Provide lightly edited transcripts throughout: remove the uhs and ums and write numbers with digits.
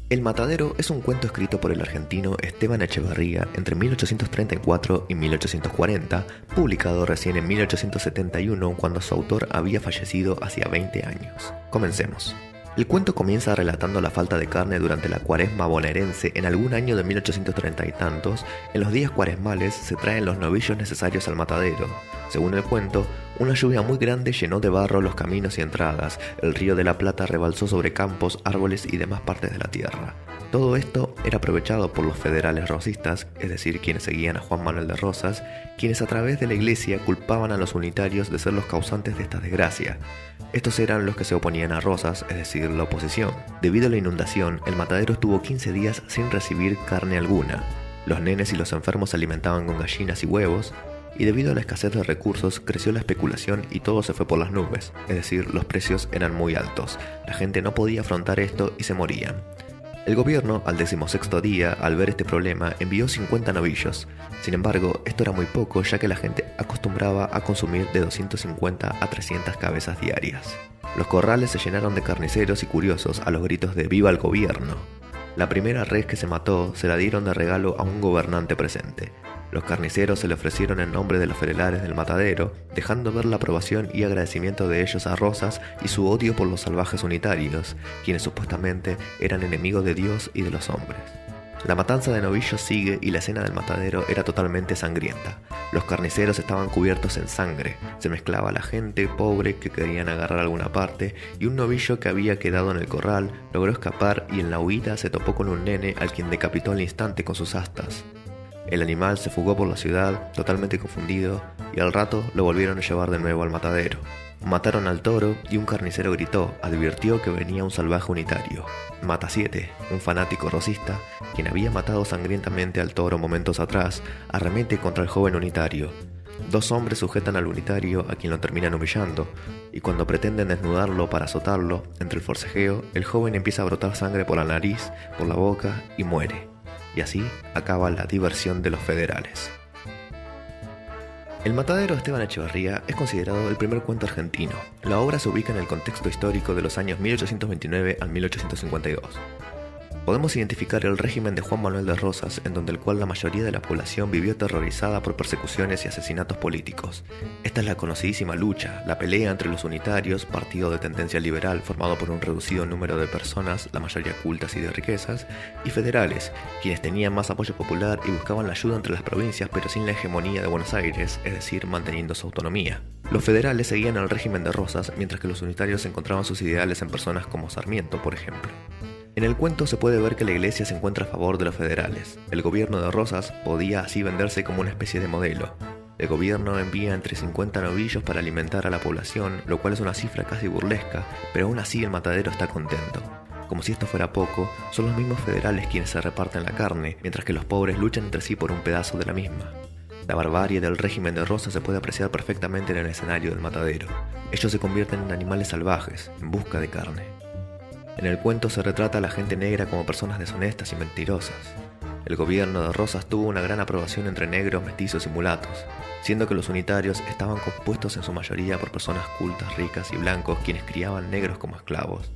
El Matadero es un cuento escrito por el argentino Esteban Echeverría entre 1834 y 1840, publicado recién en 1871 cuando su autor había fallecido hacía 20 años. Comencemos. El cuento comienza relatando la falta de carne durante la cuaresma bonaerense en algún año de 1830 y tantos. En los días cuaresmales se traen los novillos necesarios al matadero. Según el cuento, una lluvia muy grande llenó de barro los caminos y entradas, el río de la Plata rebalsó sobre campos, árboles y demás partes de la tierra. Todo esto era aprovechado por los federales rosistas, es decir, quienes seguían a Juan Manuel de Rosas, quienes a través de la iglesia culpaban a los unitarios de ser los causantes de esta desgracia. Estos eran los que se oponían a Rosas, es decir, la oposición. Debido a la inundación, el matadero estuvo 15 días sin recibir carne alguna. Los nenes y los enfermos se alimentaban con gallinas y huevos, y debido a la escasez de recursos creció la especulación y todo se fue por las nubes, es decir, los precios eran muy altos. La gente no podía afrontar esto y se morían. El gobierno, al 16º día, al ver este problema, envió 50 novillos. Sin embargo, esto era muy poco, ya que la gente acostumbraba a consumir de 250 a 300 cabezas diarias. Los corrales se llenaron de carniceros y curiosos a los gritos de ¡Viva el gobierno! La primera res que se mató se la dieron de regalo a un gobernante presente. Los carniceros se le ofrecieron en nombre de los federales del matadero, dejando ver la aprobación y agradecimiento de ellos a Rosas y su odio por los salvajes unitarios, quienes supuestamente eran enemigos de Dios y de los hombres. La matanza de novillos sigue y la escena del matadero era totalmente sangrienta. Los carniceros estaban cubiertos en sangre, se mezclaba la gente pobre que querían agarrar alguna parte y un novillo que había quedado en el corral logró escapar y en la huida se topó con un nene al quien decapitó al instante con sus astas. El animal se fugó por la ciudad, totalmente confundido, y al rato lo volvieron a llevar de nuevo al matadero. Mataron al toro y un carnicero gritó, advirtió que venía un salvaje unitario. Matasiete, un fanático rosista, quien había matado sangrientamente al toro momentos atrás, arremete contra el joven unitario. Dos hombres sujetan al unitario, a quien lo terminan humillando, y cuando pretenden desnudarlo para azotarlo, entre el forcejeo, el joven empieza a brotar sangre por la nariz, por la boca y muere. Y así acaba la diversión de los federales. El Matadero de Esteban Echeverría es considerado el primer cuento argentino. La obra se ubica en el contexto histórico de los años 1829 al 1852. Podemos identificar el régimen de Juan Manuel de Rosas, en donde el cual la mayoría de la población vivió aterrorizada por persecuciones y asesinatos políticos. Esta es la conocidísima lucha, la pelea entre los unitarios, partido de tendencia liberal formado por un reducido número de personas, la mayoría cultas y de riquezas, y federales, quienes tenían más apoyo popular y buscaban la ayuda entre las provincias pero sin la hegemonía de Buenos Aires, es decir, manteniendo su autonomía. Los federales seguían al régimen de Rosas, mientras que los unitarios encontraban sus ideales en personas como Sarmiento, por ejemplo. En el cuento se puede ver que la iglesia se encuentra a favor de los federales. El gobierno de Rosas podía así venderse como una especie de modelo. El gobierno envía entre 50 novillos para alimentar a la población, lo cual es una cifra casi burlesca, pero aún así el matadero está contento. Como si esto fuera poco, son los mismos federales quienes se reparten la carne, mientras que los pobres luchan entre sí por un pedazo de la misma. La barbarie del régimen de Rosas se puede apreciar perfectamente en el escenario del matadero. Ellos se convierten en animales salvajes, en busca de carne. En el cuento se retrata a la gente negra como personas deshonestas y mentirosas. El gobierno de Rosas tuvo una gran aprobación entre negros, mestizos y mulatos, siendo que los unitarios estaban compuestos en su mayoría por personas cultas, ricas y blancos quienes criaban negros como esclavos.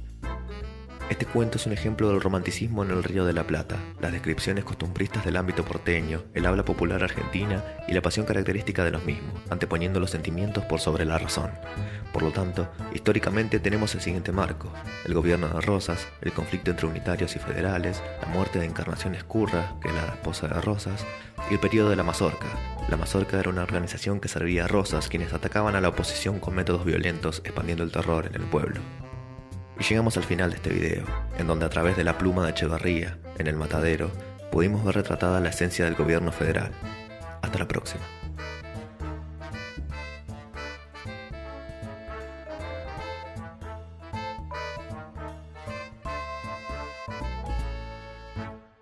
Este cuento es un ejemplo del romanticismo en el Río de la Plata, las descripciones costumbristas del ámbito porteño, el habla popular argentina y la pasión característica de los mismos, anteponiendo los sentimientos por sobre la razón. Por lo tanto, históricamente tenemos el siguiente marco: el gobierno de Rosas, el conflicto entre unitarios y federales, la muerte de Encarnación Escurra, que es la esposa de Rosas, y el periodo de la Mazorca. La Mazorca era una organización que servía a Rosas, quienes atacaban a la oposición con métodos violentos, expandiendo el terror en el pueblo. Y llegamos al final de este video, en donde a través de la pluma de Echeverría, en el matadero, pudimos ver retratada la esencia del gobierno federal. Hasta la próxima.